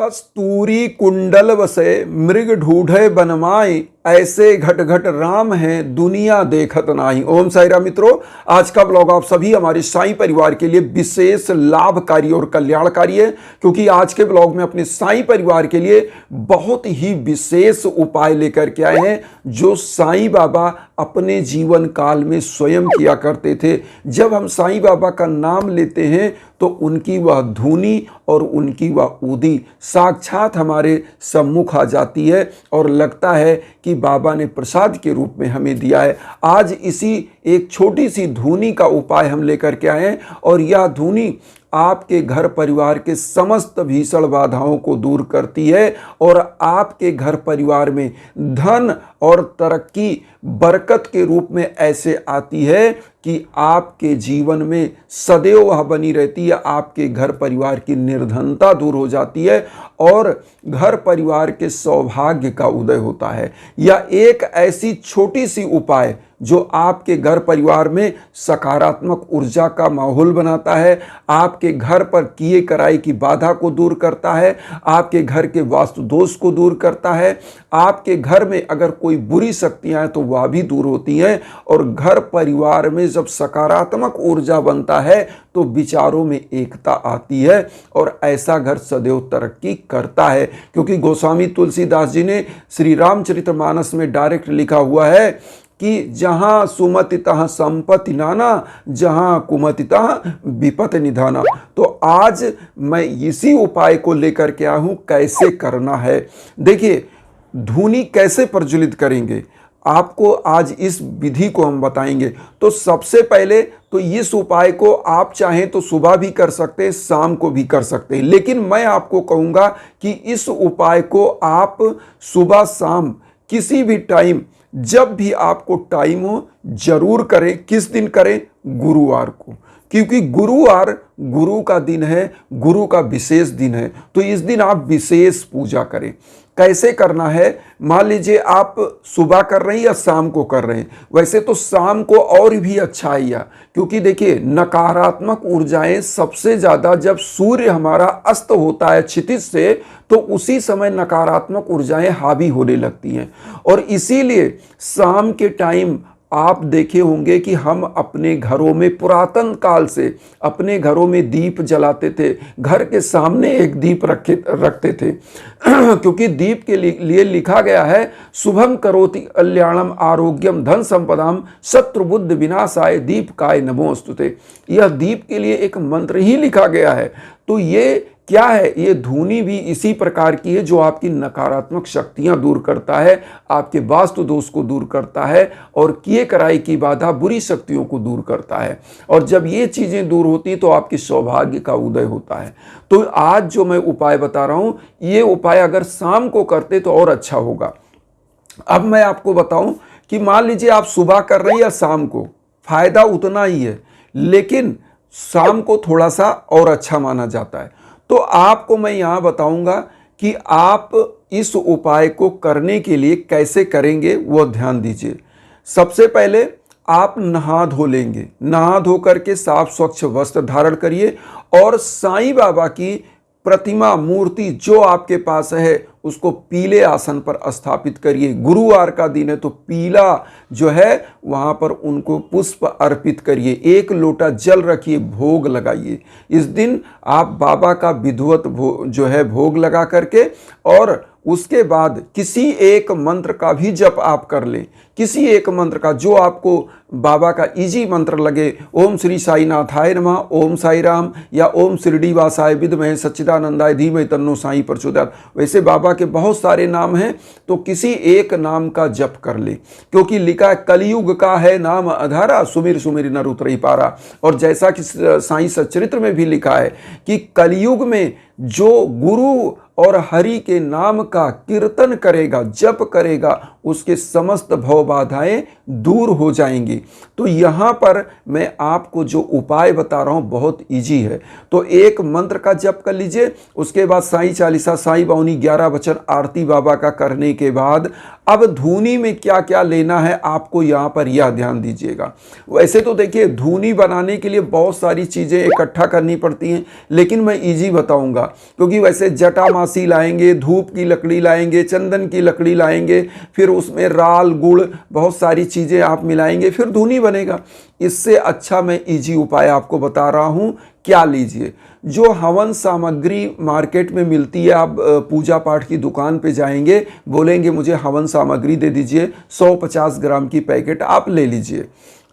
कस्तूरी कुंडल वसे मृग ढूढ़े बनमाई, ऐसे घट घट राम हैं दुनिया देखत नाही। ओम साई राम मित्रों, आज का ब्लॉग आप सभी हमारे साईं परिवार के लिए विशेष लाभकारी और कल्याणकारी है, क्योंकि आज के ब्लॉग में अपने साईं परिवार के लिए बहुत ही विशेष उपाय लेकर के आए हैं जो साईं बाबा अपने जीवन काल में स्वयं किया करते थे। जब हम साईं बाबा का नाम लेते हैं तो उनकी वह धुनी और उनकी वह ऊदी साक्षात हमारे सम्मुख आ जाती है और लगता है कि बाबा ने प्रसाद के रूप में हमें दिया है। आज इसी एक छोटी सी धुनी का उपाय हम लेकर के आए हैं और यह धुनी आपके घर परिवार के समस्त भीषण बाधाओं को दूर करती है और आपके घर परिवार में धन और तरक्की बरकत के रूप में ऐसे आती है कि आपके जीवन में सदैव वह बनी रहती है। आपके घर परिवार की निर्धनता दूर हो जाती है और घर परिवार के सौभाग्य का उदय होता है। यह एक ऐसी छोटी सी उपाय जो आपके घर परिवार में सकारात्मक ऊर्जा का माहौल बनाता है, आपके घर पर किए कराई की बाधा को दूर करता है, आपके घर के वास्तु दोष को दूर करता है, आपके घर में अगर कोई बुरी शक्तियां हैं तो वह भी दूर होती हैं और घर परिवार में जब सकारात्मक ऊर्जा बनता है तो विचारों में एकता आती है और ऐसा घर सदैव तरक्की करता है। क्योंकि गोस्वामी तुलसीदास जी ने श्री रामचरितमानस में डायरेक्ट लिखा हुआ है कि जहां सुमति तहां संपत्ति नाना, जहां कुमति तहां विपत निधाना। तो आज मैं इसी उपाय को लेकर के आया हूं, कैसे करना है। देखिए, धुनी कैसे प्रज्वलित करेंगे आपको आज इस विधि को हम बताएंगे। तो सबसे पहले तो इस उपाय को आप चाहें तो सुबह भी कर सकते हैं, शाम को भी कर सकते हैं, लेकिन मैं आपको कहूंगा कि इस उपाय को आप सुबह शाम किसी भी टाइम, जब भी आपको टाइम हो जरूर करें। किस दिन करें? गुरुवार को, क्योंकि गुरुवार गुरु का दिन है, गुरु का विशेष दिन है। तो इस दिन आप विशेष पूजा करें। कैसे करना है? मान लीजिए आप सुबह कर रहे हैं या शाम को कर रहे हैं। वैसे तो शाम को और भी अच्छा है यह, क्योंकि देखिए नकारात्मक ऊर्जाएं सबसे ज़्यादा जब सूर्य हमारा अस्त होता है क्षितिज से, तो उसी समय नकारात्मक ऊर्जाएं हावी होने लगती हैं। और इसीलिए शाम के टाइम आप देखे होंगे कि हम अपने घरों में पुरातन काल से अपने घरों में दीप जलाते थे, घर के सामने एक दीप रखते थे क्योंकि दीप के लिए लिखा गया है, शुभम करोति कल्याणम आरोग्यम धन संपदाम शत्रु बुद्ध विनाशाय दीपकाय नमोस्तुते। यह दीप के लिए एक मंत्र ही लिखा गया है। तो ये क्या है? ये धुनी भी इसी प्रकार की है जो आपकी नकारात्मक शक्तियां दूर करता है, आपके वास्तु दोष को दूर करता है और किए कराई की बाधा बुरी शक्तियों को दूर करता है। और जब ये चीजें दूर होती तो आपकी सौभाग्य का उदय होता है। तो आज जो मैं उपाय बता रहा हूं, ये उपाय अगर शाम को करते तो और अच्छा होगा। अब मैं आपको बताऊं कि मान लीजिए आप सुबह कर रहे हैं या शाम को, फायदा उतना ही है, लेकिन शाम को थोड़ा सा और अच्छा माना जाता है। तो आपको मैं यहाँ बताऊंगा कि आप इस उपाय को करने के लिए कैसे करेंगे, वो ध्यान दीजिए। सबसे पहले आप नहा धो लेंगे, नहा धो करके साफ स्वच्छ वस्त्र धारण करिए और साईं बाबा की प्रतिमा मूर्ति जो आपके पास है उसको पीले आसन पर स्थापित करिए। गुरुवार का दिन है तो पीला जो है वहाँ पर उनको पुष्प अर्पित करिए, एक लोटा जल रखिए, भोग लगाइए। इस दिन आप बाबा का विधिवत जो है भोग लगा करके और उसके बाद किसी एक मंत्र का भी जप आप कर लें, किसी एक मंत्र का जो आपको बाबा का इजी मंत्र लगे। ओम श्री साई नाथाय नमः, ओम साई राम, या ओम शिरडी वासाय विद्महे सच्चिदानंदाय धीमहि तन्नो साई प्रचोदयात्। वैसे बाबा के बहुत सारे नाम हैं, तो किसी एक नाम का जप कर ले, क्योंकि लिखा है कलयुग का है नाम अधारा, सुमिर सुमिर नर उतरहि पारा। और जैसा कि साईं सच्चरित्र में भी लिखा है कि कलयुग में जो गुरु और हरि के नाम का कीर्तन करेगा, जप करेगा, उसके समस्त भव बाधाएं दूर हो जाएंगी। तो यहाँ पर मैं आपको जो उपाय बता रहा हूँ बहुत इजी है। तो एक मंत्र का जप कर लीजिए, उसके बाद साईं चालीसा, साईं बावनी, 11 वचन आरती बाबा का करने के बाद अब धूनी में क्या क्या लेना है आपको यहाँ पर यह ध्यान दीजिएगा। वैसे तो देखिए धूनी बनाने के लिए बहुत सारी चीज़ें इकट्ठा करनी पड़ती हैं, लेकिन मैं इजी बताऊंगा, क्योंकि वैसे जटामासी लाएंगे, धूप की लकड़ी लाएंगे, चंदन की लकड़ी लाएंगे, फिर उसमें राल गुड़ बहुत सारी चीज़ें आप मिलाएंगे, फिर धूनी बनेगा। इससे अच्छा मैं इजी उपाय आपको बता रहा हूँ। क्या लीजिए, जो हवन सामग्री मार्केट में मिलती है, आप पूजा पाठ की दुकान पे जाएंगे, बोलेंगे मुझे हवन सामग्री दे दीजिए, 150 ग्राम की पैकेट आप ले लीजिए,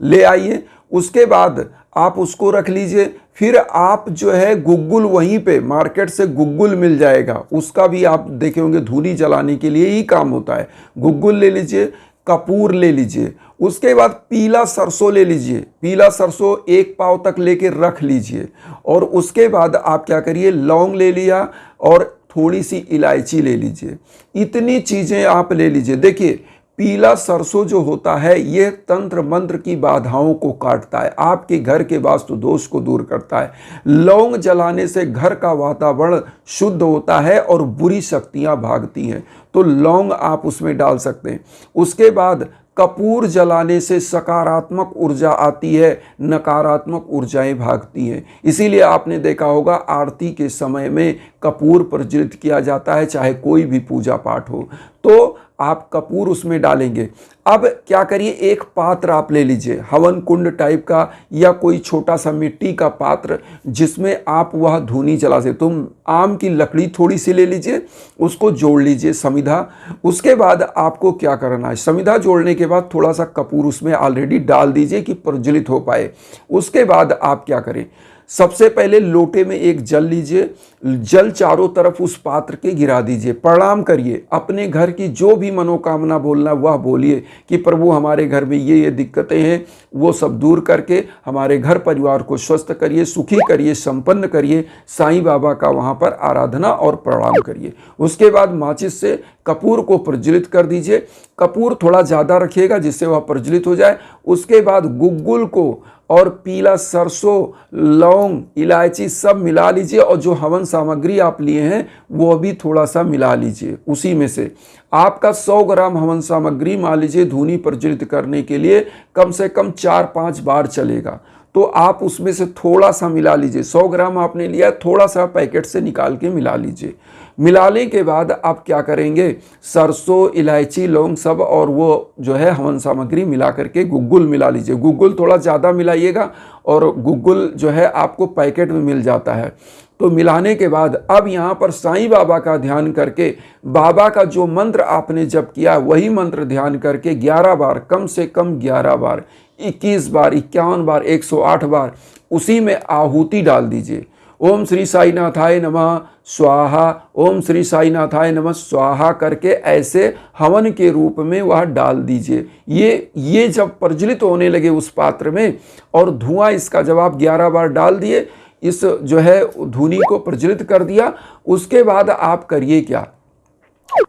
ले आइए। उसके बाद आप उसको रख लीजिए। फिर आप जो है गुग्गुल, वहीं पे मार्केट से गुग्गुल मिल जाएगा, उसका भी आप देखे होंगे धूनी जलाने के लिए ही काम होता है। गुग्गुल ले लीजिए, कपूर ले लीजिए, उसके बाद पीला सरसों ले लीजिए, पीला सरसों 1 पाव तक लेके रख लीजिए। और उसके बाद आप क्या करिए, लौंग ले लिया और थोड़ी सी इलायची ले लीजिए। इतनी चीज़ें आप ले लीजिए। देखिए पीला सरसों जो होता है ये तंत्र मंत्र की बाधाओं को काटता है, आपके घर के वास्तु दोष को दूर करता है। लौंग जलाने से घर का वातावरण शुद्ध होता है और बुरी शक्तियां भागती हैं, तो लौंग आप उसमें डाल सकते हैं। उसके बाद कपूर जलाने से सकारात्मक ऊर्जा आती है, नकारात्मक ऊर्जाएं भागती हैं। इसीलिए आपने देखा होगा आरती के समय में कपूर प्रज्वलित किया जाता है, चाहे कोई भी पूजा पाठ हो, तो आप कपूर उसमें डालेंगे। अब क्या करिए, एक पात्र आप ले लीजिए, हवन कुंड टाइप का या कोई छोटा सा मिट्टी का पात्र जिसमें आप वह धूनी जला से, तुम आम की लकड़ी थोड़ी सी ले लीजिए, उसको जोड़ लीजिए समिधा। उसके बाद आपको क्या करना है, समिधा जोड़ने के बाद थोड़ा सा कपूर उसमें ऑलरेडी डाल दीजिए कि प्रज्वलित हो पाए। उसके बाद आप क्या करें, सबसे पहले लोटे में एक जल लीजिए, जल चारों तरफ उस पात्र के गिरा दीजिए, प्रणाम करिए, अपने घर की जो भी मनोकामना बोलना वह बोलिए कि प्रभु हमारे घर में ये दिक्कतें हैं, वो सब दूर करके हमारे घर परिवार को स्वस्थ करिए, सुखी करिए, संपन्न करिए। साईं बाबा का वहाँ पर आराधना और प्रणाम करिए। उसके बाद माचिस से कपूर को प्रज्वलित कर दीजिए, कपूर थोड़ा ज़्यादा रखिएगा जिससे वह प्रज्वलित हो जाए। उसके बाद गुग्गुल को और पीला सरसों, लौंग, इलायची सब मिला लीजिए और जो हवन सामग्री आप लिए हैं वो भी थोड़ा सा मिला लीजिए उसी में से। आपका 100 ग्राम हवन सामग्री मान लीजिए धूनी प्रज्वलित करने के लिए कम से कम 4-5 बार चलेगा, तो आप उसमें से थोड़ा सा मिला लीजिए। 100 ग्राम आपने लिया, थोड़ा सा पैकेट से निकाल के मिला लीजिए। मिलाने के बाद आप क्या करेंगे, सरसों, इलायची, लौंग सब और वो जो है हवन सामग्री मिला करके गुग्गुल मिला लीजिए। गुग्गुल थोड़ा ज़्यादा मिलाइएगा और गुग्गुल जो है आपको पैकेट में मिल जाता है। तो मिलाने के बाद अब यहाँ पर साईं बाबा का ध्यान करके, बाबा का जो मंत्र आपने जप किया वही मंत्र ध्यान करके 11 बार, कम से कम 11 बार, 21 बार, 51 बार, 108 बार उसी में आहुति डाल दीजिए। ओम श्री साईनाथाय नमः स्वाहा, ओम श्री साईनाथाय नमः स्वाहा करके ऐसे हवन के रूप में वह डाल दीजिए। ये जब प्रज्वलित होने लगे उस पात्र में और धुआं इसका जब आप 11 बार डाल दिए, इस जो है धूनी को प्रज्वलित कर दिया, उसके बाद आप करिए क्या,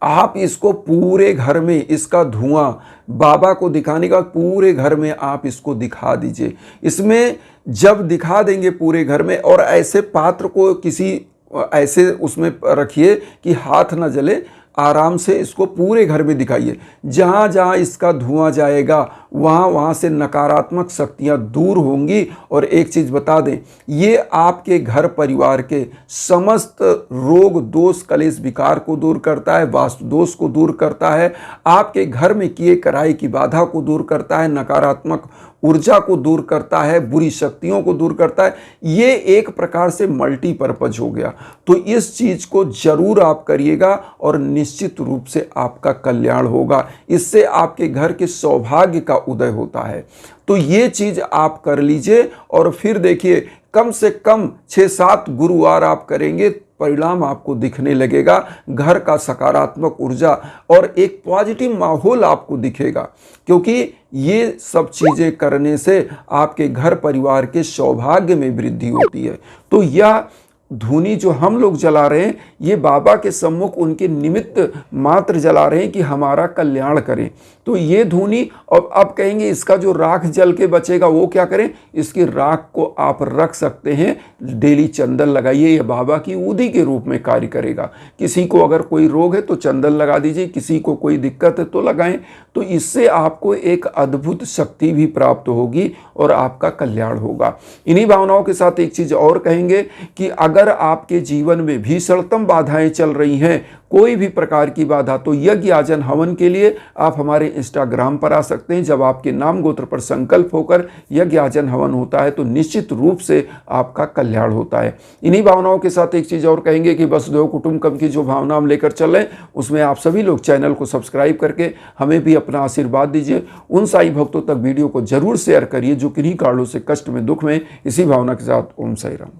आप इसको पूरे घर में, इसका धुआं बाबा को दिखाने का पूरे घर में आप इसको दिखा दीजिए। इसमें जब दिखा देंगे पूरे घर में, और ऐसे पात्र को किसी ऐसे उसमें रखिए कि हाथ ना जले, आराम से इसको पूरे घर में दिखाइए। जहाँ जहाँ इसका धुआं जाएगा वहाँ वहाँ से नकारात्मक शक्तियाँ दूर होंगी। और एक चीज़ बता दें, ये आपके घर परिवार के समस्त रोग दोष कलेश विकार को दूर करता है, वास्तु दोष को दूर करता है, आपके घर में किए कराई की बाधा को दूर करता है, नकारात्मक ऊर्जा को दूर करता है, बुरी शक्तियों को दूर करता है। ये एक प्रकार से मल्टीपर्पज हो गया। तो इस चीज़ को जरूर आप करिएगा और निश्चित रूप से आपका कल्याण होगा। इससे आपके घर के सौभाग्य का उदय होता है। तो ये चीज़ आप कर लीजिए और फिर देखिए कम से कम 6-7 गुरुवार आप करेंगे, परिणाम आपको दिखने लगेगा। घर का सकारात्मक ऊर्जा और एक पॉजिटिव माहौल आपको दिखेगा, क्योंकि ये सब चीज़ें करने से आपके घर परिवार के सौभाग्य में वृद्धि होती है। तो यह धूनी जो हम लोग जला रहे हैं ये बाबा के सम्मुख उनके निमित्त मात्र जला रहे हैं कि हमारा कल्याण करें। तो ये धूनी, और अब कहेंगे इसका जो राख जल के बचेगा वो क्या करें, इसकी राख को आप रख सकते हैं, डेली चंदन लगाइए, ये बाबा की ऊदी के रूप में कार्य करेगा। किसी को अगर कोई रोग है तो चंदन लगा दीजिए, किसी को कोई दिक्कत है तो लगाएं, तो इससे आपको एक अद्भुत शक्ति भी प्राप्त होगी और आपका कल्याण होगा। इन्हीं भावनाओं के साथ एक चीज और कहेंगे कि अगर आपके जीवन में भीषणतम बाधाएं चल रही हैं, कोई भी प्रकार की बाधा, तो यज्ञ याजन हवन के लिए आप हमारे इंस्टाग्राम पर आ सकते हैं। जब आपके नाम गोत्र पर संकल्प होकर यज्ञ याजन हवन होता है तो निश्चित रूप से आपका कल्याण होता है। इन्हीं भावनाओं के साथ एक चीज और कहेंगे कि वसुधैव कुटुंबकम की जो भावना हम लेकर चल रहे हैं उसमें आप सभी लोग चैनल को सब्सक्राइब करके हमें भी अपना आशीर्वाद दीजिए। उन साई भक्तों तक वीडियो को जरूर शेयर करिए जो किन्हीं कारणों से कष्ट में, दुख में। इसी भावना के साथ ओम साई राम।